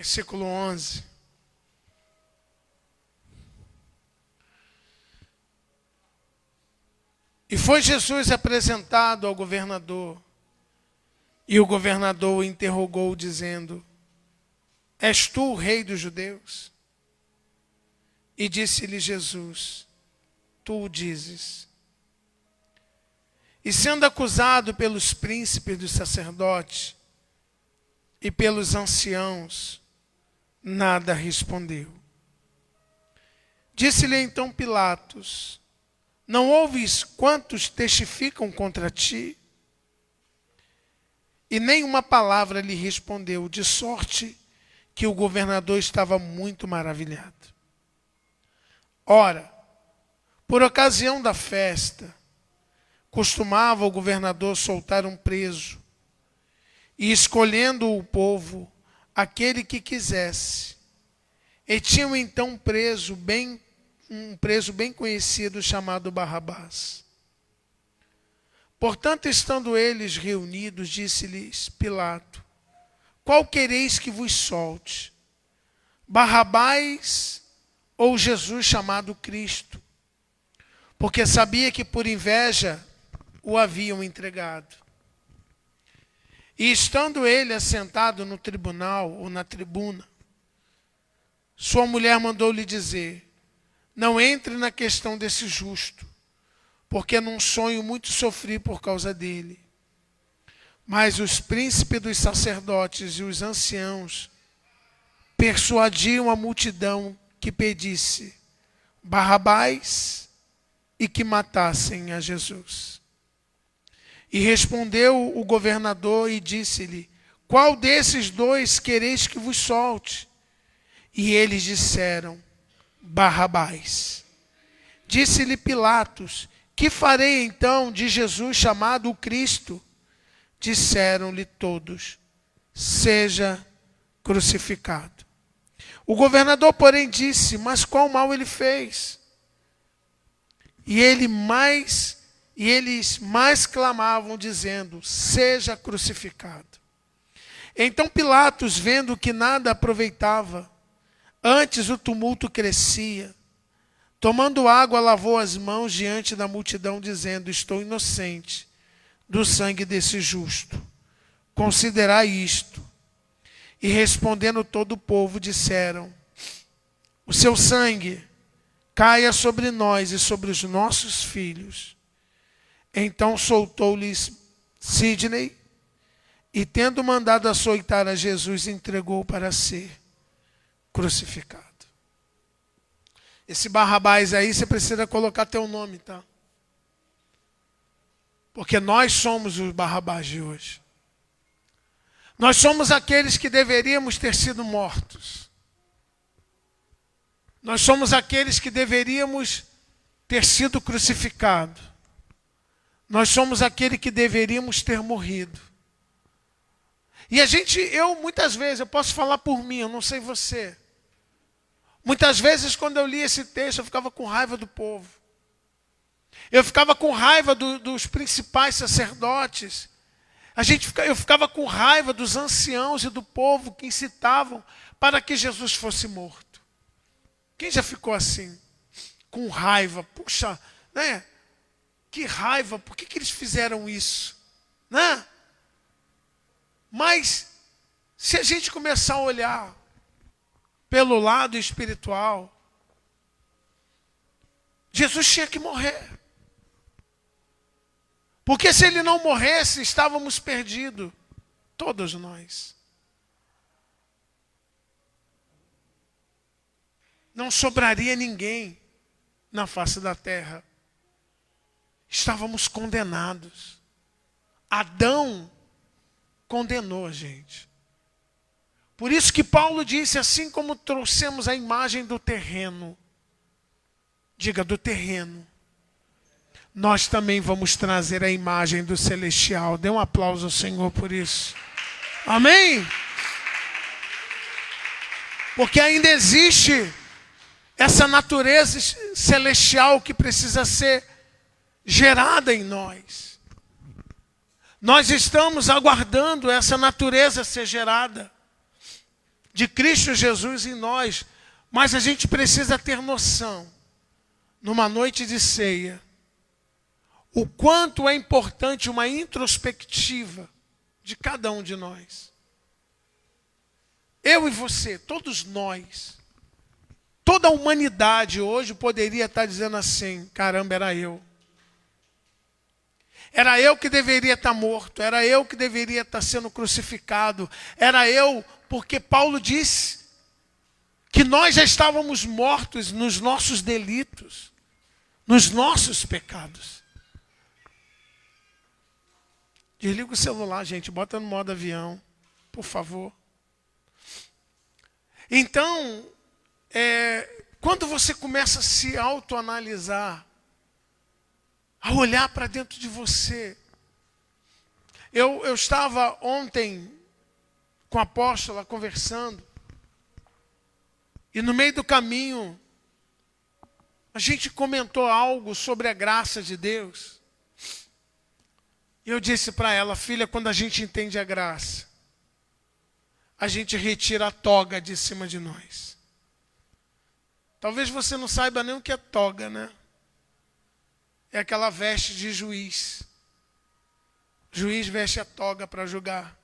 versículo 11. E foi Jesus apresentado ao governador, e o governador o interrogou, dizendo: És tu o rei dos judeus? E disse-lhe Jesus: Tu o dizes. E sendo acusado pelos príncipes dos sacerdotes e pelos anciãos, nada respondeu. Disse-lhe então Pilatos: Não ouves quantos testificam contra ti? E nenhuma palavra lhe respondeu, de sorte que o governador estava muito maravilhado. Ora, por ocasião da festa, costumava o governador soltar um preso, e escolhendo o povo, aquele que quisesse. E tinham então um preso bem conhecido, chamado Barrabás. Portanto, estando eles reunidos, disse-lhes Pilato: Qual quereis que vos solte? Barrabás ou Jesus chamado Cristo? Porque sabia que por inveja o haviam entregado. E estando ele assentado no tribunal ou na tribuna, sua mulher mandou-lhe dizer: Não entre na questão desse justo, porque num sonho muito sofri por causa dele. Mas os príncipes dos sacerdotes e os anciãos persuadiam a multidão que pedisse Barrabás e que matassem a Jesus. E respondeu o governador e disse-lhe: Qual desses dois quereis que vos solte? E eles disseram: Barrabás. Disse-lhe Pilatos: Que farei então de Jesus chamado o Cristo? Disseram-lhe todos: Seja crucificado. O governador, porém, disse: Mas qual mal ele fez? E eles mais clamavam, dizendo: Seja crucificado. Então Pilatos, vendo que nada aproveitava, antes o tumulto crescia, tomando água, lavou as mãos diante da multidão, dizendo: Estou inocente do sangue desse justo. Considerai isto. E respondendo todo o povo, disseram: O seu sangue caia sobre nós e sobre os nossos filhos. Então soltou-lhes Sidney, e tendo mandado açoitar a Jesus, entregou para ser crucificado. Esse Barrabás aí, você precisa colocar teu nome, tá? Porque nós somos os Barrabás de hoje. Nós somos aqueles que deveríamos ter sido mortos. Nós somos aqueles que deveríamos ter sido crucificados. Nós somos aquele que deveríamos ter morrido. E muitas vezes, eu posso falar por mim, eu não sei você. Muitas vezes, quando eu li esse texto, eu ficava com raiva do povo. Eu ficava com raiva dos principais sacerdotes. Eu ficava com raiva dos anciãos e do povo que incitavam para que Jesus fosse morto. Quem já ficou assim? Com raiva. Puxa, né? Que raiva, por que eles fizeram isso? Né? Mas, se a gente começar a olhar pelo lado espiritual, Jesus tinha que morrer. Porque se ele não morresse, estávamos perdidos, todos nós. Não sobraria ninguém na face da terra. Estávamos condenados. Adão condenou a gente. Por isso que Paulo disse: assim como trouxemos a imagem do terreno, diga, do terreno, nós também vamos trazer a imagem do celestial. Dê um aplauso ao Senhor por isso. Amém? Porque ainda existe essa natureza celestial que precisa ser gerada em nós. Nós estamos aguardando essa natureza ser gerada. de Cristo Jesus em nós. Mas a gente precisa ter noção, numa noite de ceia, o quanto é importante uma introspectiva de cada um de nós. Eu e você, todos nós, toda a humanidade hoje poderia estar dizendo assim: caramba, era eu. Era eu que deveria estar morto, era eu que deveria estar sendo crucificado, era eu, porque Paulo disse que nós já estávamos mortos nos nossos delitos, nos nossos pecados. Desliga o celular, gente, bota no modo avião, por favor. Então, quando você começa a se autoanalisar, a olhar para dentro de você. Eu estava ontem com a apóstola conversando, e no meio do caminho, a gente comentou algo sobre a graça de Deus. E eu disse para ela: filha, quando a gente entende a graça, a gente retira a toga de cima de nós. Talvez você não saiba nem o que é toga, né? É aquela veste de juiz. O juiz veste a toga para julgar.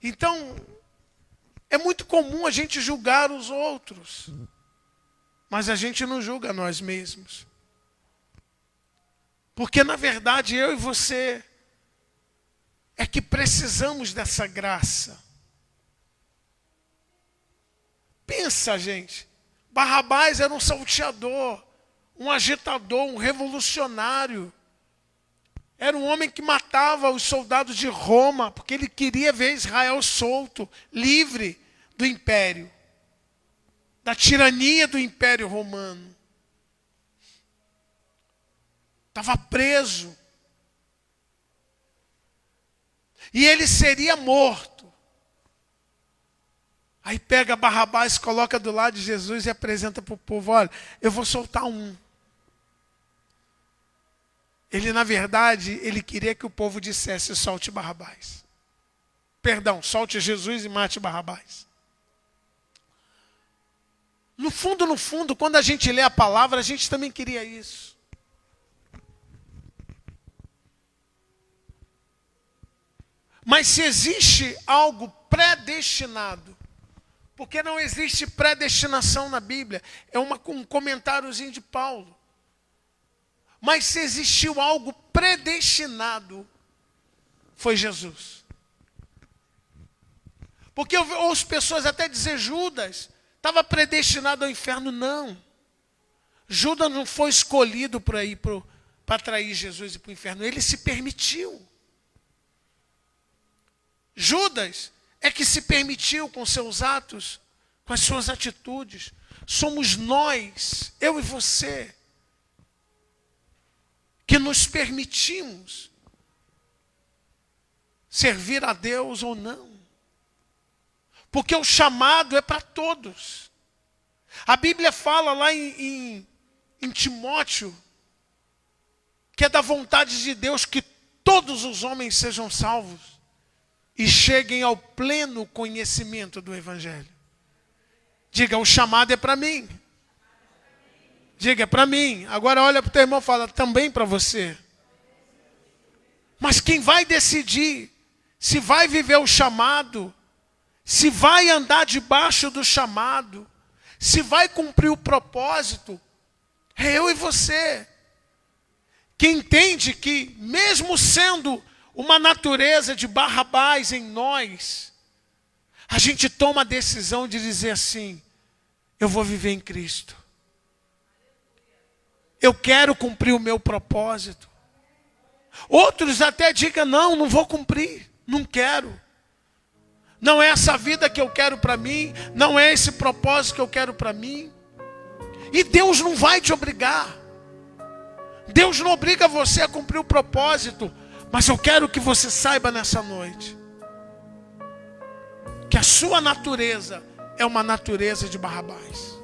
Então, é muito comum a gente julgar os outros, mas a gente não julga nós mesmos. Porque, na verdade, eu e você é que precisamos dessa graça. Pensa, gente. Barrabás era um salteador, um agitador, um revolucionário. Era um homem que matava os soldados de Roma, porque ele queria ver Israel solto, livre do império, da tirania do império romano. Estava preso. E ele seria morto. Aí pega Barrabás, coloca do lado de Jesus e apresenta para o povo: olha, eu vou soltar um. Ele, na verdade, ele queria que o povo dissesse: solte Barrabás. Perdão, solte Jesus e mate Barrabás. No fundo, quando a gente lê a palavra, a gente também queria isso. Mas se existe algo predestinado, porque não existe predestinação na Bíblia, é um comentáriozinho de Paulo. Mas se existiu algo predestinado, foi Jesus. Porque eu ouço pessoas até dizer: Judas estava predestinado ao inferno. Não. Judas não foi escolhido para ir para trair Jesus e para o inferno. Ele se permitiu. Judas é que se permitiu com seus atos, com as suas atitudes. Somos nós, eu e você, que nos permitimos servir a Deus ou não. Porque o chamado é para todos. A Bíblia fala lá em Timóteo que é da vontade de Deus que todos os homens sejam salvos e cheguem ao pleno conhecimento do Evangelho. Diga: o chamado é para mim. Diga: é para mim. Agora olha para o teu irmão e fala: também para você. Mas quem vai decidir se vai viver o chamado, se vai andar debaixo do chamado, se vai cumprir o propósito, é eu e você. Que entende que mesmo sendo uma natureza de Barrabás em nós, a gente toma a decisão de dizer assim: eu vou viver em Cristo. Eu quero cumprir o meu propósito. Outros até digam: não vou cumprir, não quero. Não é essa vida que eu quero para mim, não é esse propósito que eu quero para mim. E Deus não vai te obrigar. Deus não obriga você a cumprir o propósito. Mas eu quero que você saiba nessa noite que a sua natureza é uma natureza de Barrabás.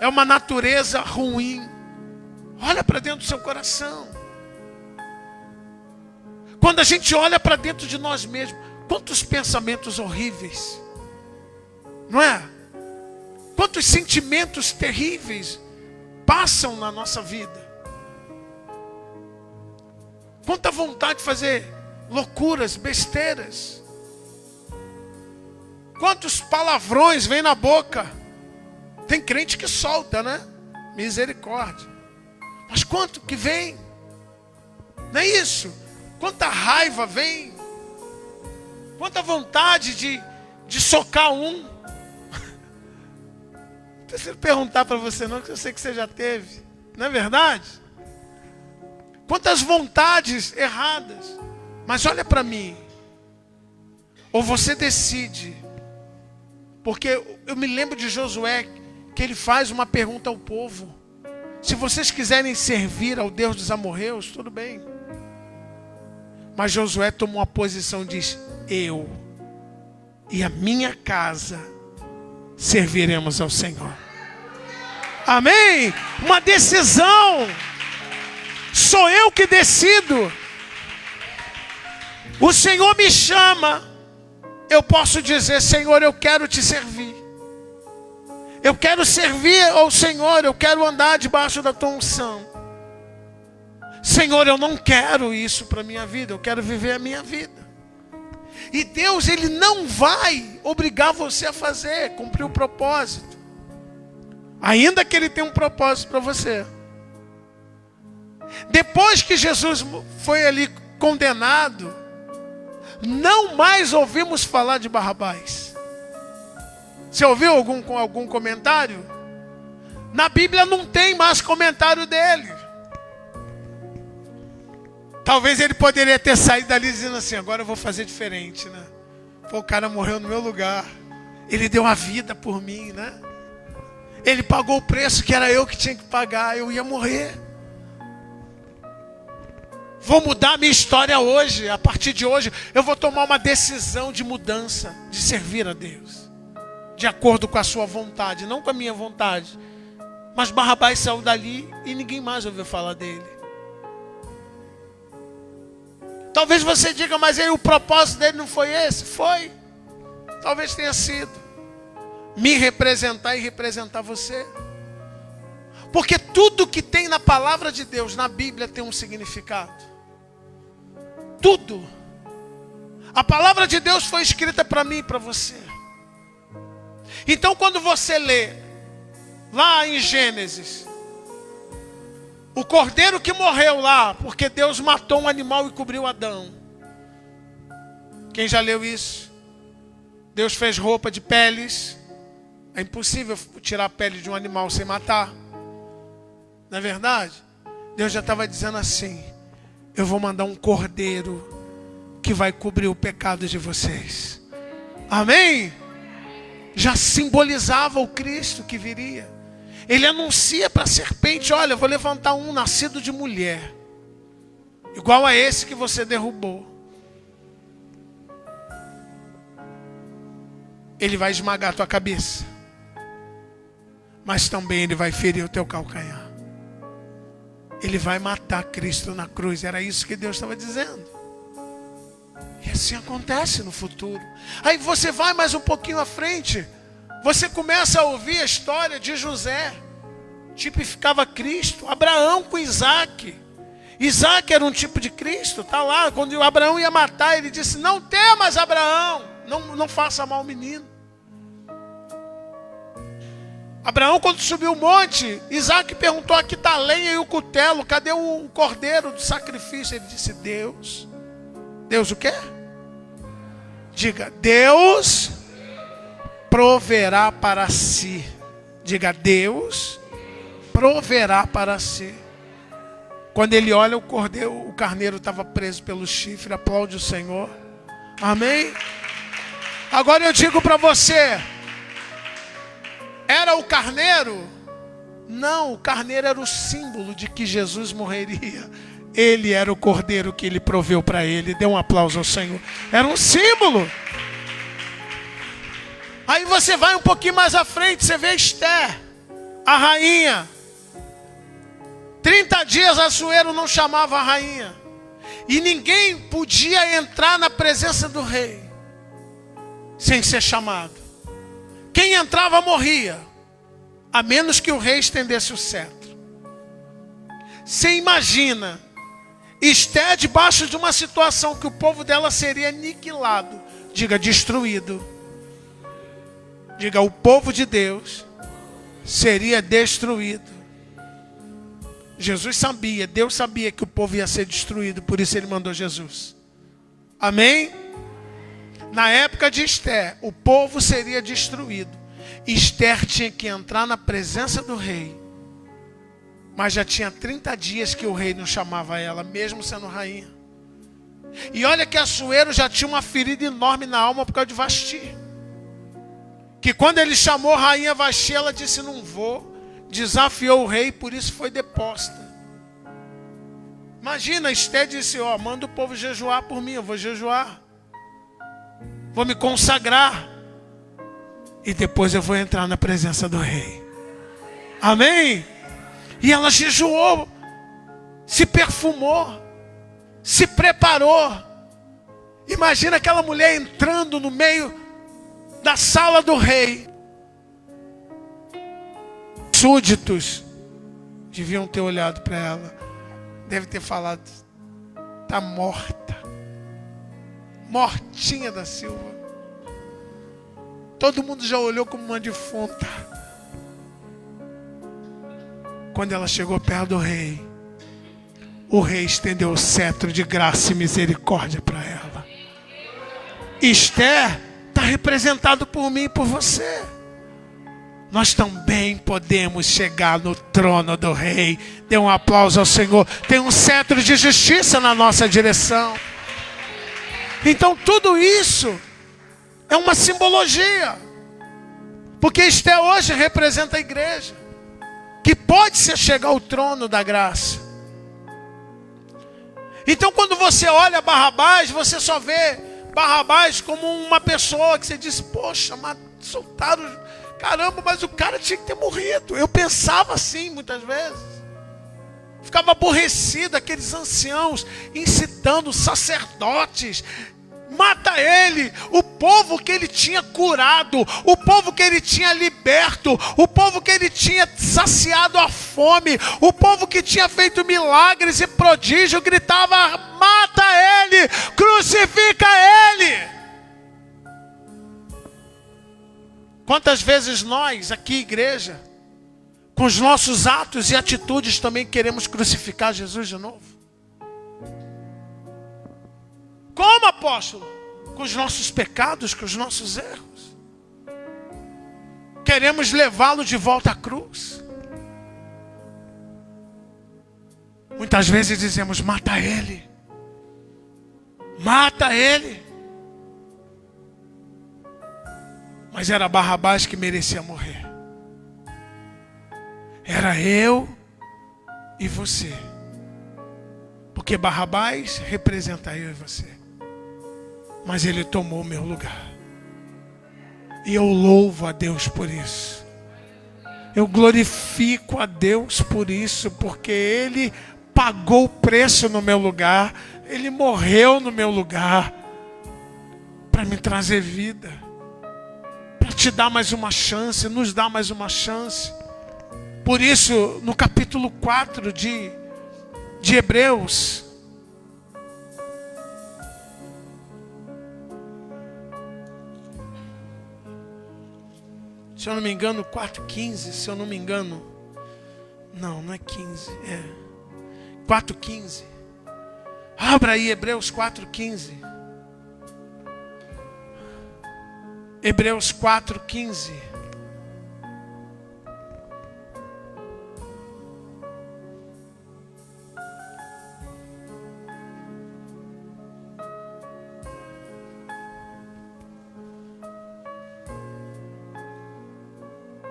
É uma natureza ruim. Olha para dentro do seu coração. Quando a gente olha para dentro de nós mesmos, Quantos pensamentos horríveis, não é? Quantos sentimentos terríveis passam na nossa vida. Quanta vontade de fazer loucuras, besteiras. Quantos palavrões vêm na boca. Tem crente que solta, né? Misericórdia. Mas quanto que vem? Não é isso? Quanta raiva vem. Quanta vontade de socar um. Não preciso perguntar para você não, que eu sei que você já teve. Não é verdade? Quantas vontades erradas. Mas olha para mim. Ou você decide. Porque eu me lembro de Josué, que ele faz uma pergunta ao povo. Se vocês quiserem servir ao Deus dos amorreus, tudo bem. Mas Josué tomou uma posição e diz: eu e a minha casa serviremos ao Senhor. Amém? Uma decisão. Sou eu que decido. O Senhor me chama. Eu posso dizer: Senhor, eu quero te servir. Eu quero servir ao Senhor. Eu quero andar debaixo da tua unção. Senhor, eu não quero isso para a minha vida. Eu quero viver a minha vida. E Deus, Ele não vai obrigar você a fazer, cumprir o propósito. Ainda que Ele tenha um propósito para você. Depois que Jesus foi ali condenado, não mais ouvimos falar de Barrabás. Você ouviu algum comentário? Na Bíblia não tem mais comentário dele. Talvez ele poderia ter saído dali dizendo assim: agora eu vou fazer diferente, né? Pô, o cara morreu no meu lugar. Ele deu a vida por mim, né? Ele pagou o preço que era eu que tinha que pagar. Eu ia morrer. Vou mudar a minha história hoje. A partir de hoje eu vou tomar uma decisão de mudança, de servir a Deus, de acordo com a sua vontade, não com a minha vontade. Mas Barrabás saiu dali e ninguém mais ouviu falar dele. Talvez você diga: mas aí o propósito dele não foi esse? Foi. Talvez tenha sido me representar e representar você. Porque tudo que tem na palavra de Deus, na Bíblia, tem um significado. Tudo. A palavra de Deus foi escrita para mim e para você. Então quando você lê lá em Gênesis, o cordeiro que morreu lá, porque Deus matou um animal e cobriu Adão. Quem já leu isso? Deus fez roupa de peles. É impossível tirar a pele de um animal sem matar. Não é verdade? Deus já estava dizendo assim: eu vou mandar um cordeiro que vai cobrir o pecado de vocês. Amém? Já simbolizava o Cristo que viria. Ele anuncia para a serpente: olha, eu vou levantar um nascido de mulher, igual a esse que você derrubou. Ele vai esmagar a tua cabeça, mas também ele vai ferir o teu calcanhar. Ele vai matar Cristo na cruz. Era isso que Deus estava dizendo. E assim acontece no futuro. Aí você vai mais um pouquinho à frente, você começa a ouvir a história de José. Tipificava Cristo. Abraão com Isaac. Isaac era um tipo de Cristo. Está lá, quando Abraão ia matar, ele disse: não temas, Abraão, não faça mal ao menino. Abraão, quando subiu o monte, Isaac perguntou: aqui está a lenha e o cutelo, cadê o cordeiro do sacrifício? Ele disse: Deus o quê? Diga: Deus proverá para si. Diga: Deus proverá para si. Quando ele olha, o carneiro estava preso pelo chifre. Aplaude o Senhor. Amém? Agora eu digo para você: era o carneiro? Não, o carneiro era o símbolo de que Jesus morreria. Ele era o cordeiro que ele proveu para ele. Dê um aplauso ao Senhor. Era um símbolo. Aí você vai um pouquinho mais à frente, você vê Esther, a rainha. 30 dias Assuero não chamava a rainha. E ninguém podia entrar na presença do rei. sem ser chamado. Quem entrava morria, a menos que o rei estendesse o cetro. Você imagina Esté debaixo de uma situação que o povo dela seria aniquilado. Diga, destruído. Diga, o povo de Deus seria destruído. Jesus sabia, Deus sabia que o povo ia ser destruído, por isso ele mandou Jesus. Amém? Na época de Esté, o povo seria destruído. Esther tinha que entrar na presença do rei. Mas já tinha 30 dias que o rei não chamava ela, mesmo sendo rainha. E olha que Assuero já tinha uma ferida enorme na alma por causa de Vasti. Que quando ele chamou a rainha Vasti, ela disse, não vou. Desafiou o rei, por isso foi deposta. Imagina, Esté disse, ó, manda o povo jejuar por mim, eu vou jejuar. Vou me consagrar. E depois eu vou entrar na presença do rei. Amém? E ela jejuou, se perfumou, se preparou. Imagina aquela mulher entrando no meio da sala do rei. Súditos deviam ter olhado para ela. Deve ter falado, está morta. Mortinha da Silva. Todo mundo já olhou como uma defunta. Quando ela chegou perto do rei, o rei estendeu o cetro de graça e misericórdia para ela. Esté está representado por mim e por você. Nós também podemos chegar no trono do rei. Dê um aplauso ao Senhor. Tem um cetro de justiça na nossa direção. Então tudo isso é uma simbologia. Porque Esté hoje representa a igreja, que pode chegar ao trono da graça. Então quando você olha Barrabás, você só vê Barrabás como uma pessoa que você diz, poxa, mas soltaram... Caramba, mas o cara tinha que ter morrido. Eu pensava assim muitas vezes. Ficava aborrecido, aqueles anciãos incitando sacerdotes. Mata ele, o povo que ele tinha curado, o povo que ele tinha liberto, o povo que ele tinha saciado a fome, o povo que tinha feito milagres e prodígio, gritava, mata ele, crucifica ele. Quantas vezes nós, aqui igreja, com os nossos atos e atitudes também queremos crucificar Jesus de novo? Como, apóstolo? Com os nossos pecados, com os nossos erros. Queremos levá-lo de volta à cruz. Muitas vezes dizemos, mata ele. Mata ele. Mas era Barrabás que merecia morrer. Era eu e você. Porque Barrabás representa eu e você. Mas ele tomou o meu lugar. E eu louvo a Deus por isso. Eu glorifico a Deus por isso. Porque ele pagou o preço no meu lugar. Ele morreu no meu lugar. Para me trazer vida. Para te dar mais uma chance. Nos dar mais uma chance. Por isso, no capítulo 4 de Hebreus, se eu não me engano, 4:15, se eu não me engano, não é 15, é 4:15. Abra aí Hebreus 4:15. Hebreus 4:15.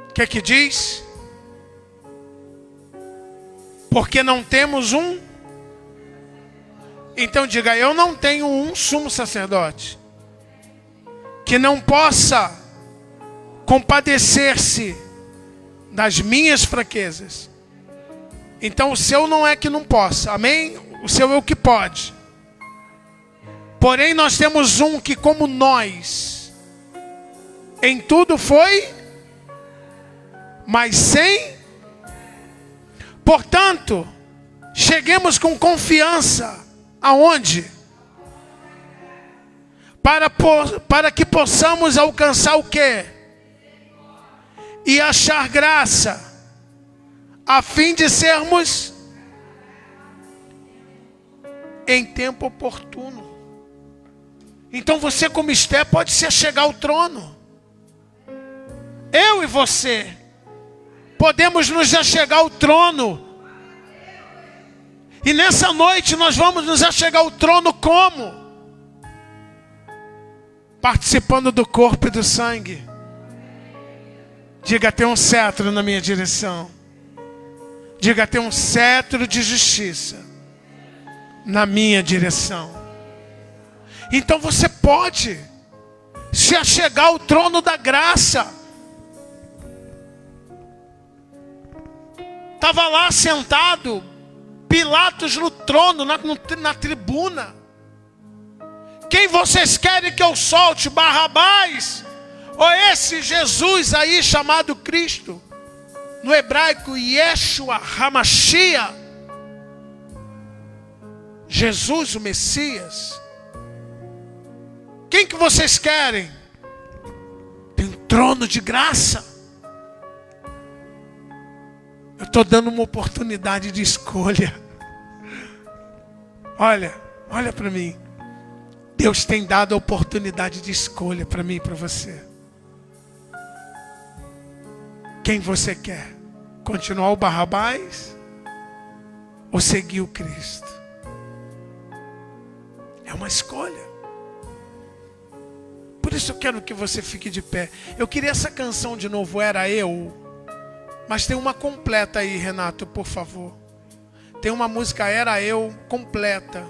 O que é que diz? Porque não temos um. Então diga, eu não tenho um sumo sacerdote que não possa compadecer-se das minhas fraquezas. Então o seu não é que não possa, amém? O seu é o que pode. Porém nós temos um que como nós Em tudo foi, mas sem. Portanto, cheguemos com confiança. Aonde? Para que possamos alcançar o quê? E achar graça, a fim de sermos em tempo oportuno. Então você, como Esther, pode se achegar ao trono. Eu e você podemos nos achegar ao trono. E nessa noite nós vamos nos achegar ao trono como? Participando do corpo e do sangue. Diga, tem um cetro na minha direção. Diga, tem um cetro de justiça na minha direção. Então você pode se achegar ao trono da graça. Estava lá sentado Pilatos no trono, na tribuna. Quem vocês querem que eu solte? Barrabás? Ou esse Jesus aí chamado Cristo? No hebraico, Yeshua HaMashiach. Jesus, o Messias. Quem que vocês querem? Tem um trono de graça. Eu estou dando uma oportunidade de escolha. Olha para mim. Deus tem dado a oportunidade de escolha para mim e para você. Quem você quer? Continuar o Barrabás ou seguir o Cristo? É uma escolha. Por isso eu quero que você fique de pé. Eu queria essa canção de novo, Era Eu. Mas tem uma completa aí, Renato, por favor. Tem uma música Era Eu completa.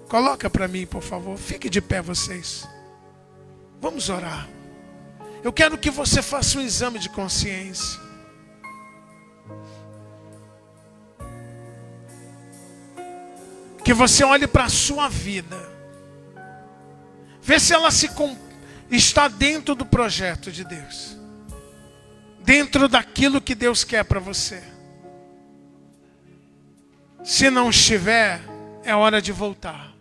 Coloca para mim, por favor. Fique de pé vocês. Vamos orar. Eu quero que você faça um exame de consciência. Que você olhe para a sua vida. Vê se ela está dentro do projeto de Deus. Dentro daquilo que Deus quer para você. Se não estiver, é hora de voltar.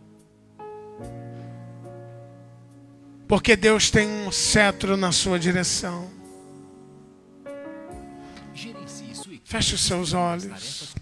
Porque Deus tem um cetro na sua direção. Feche os seus olhos.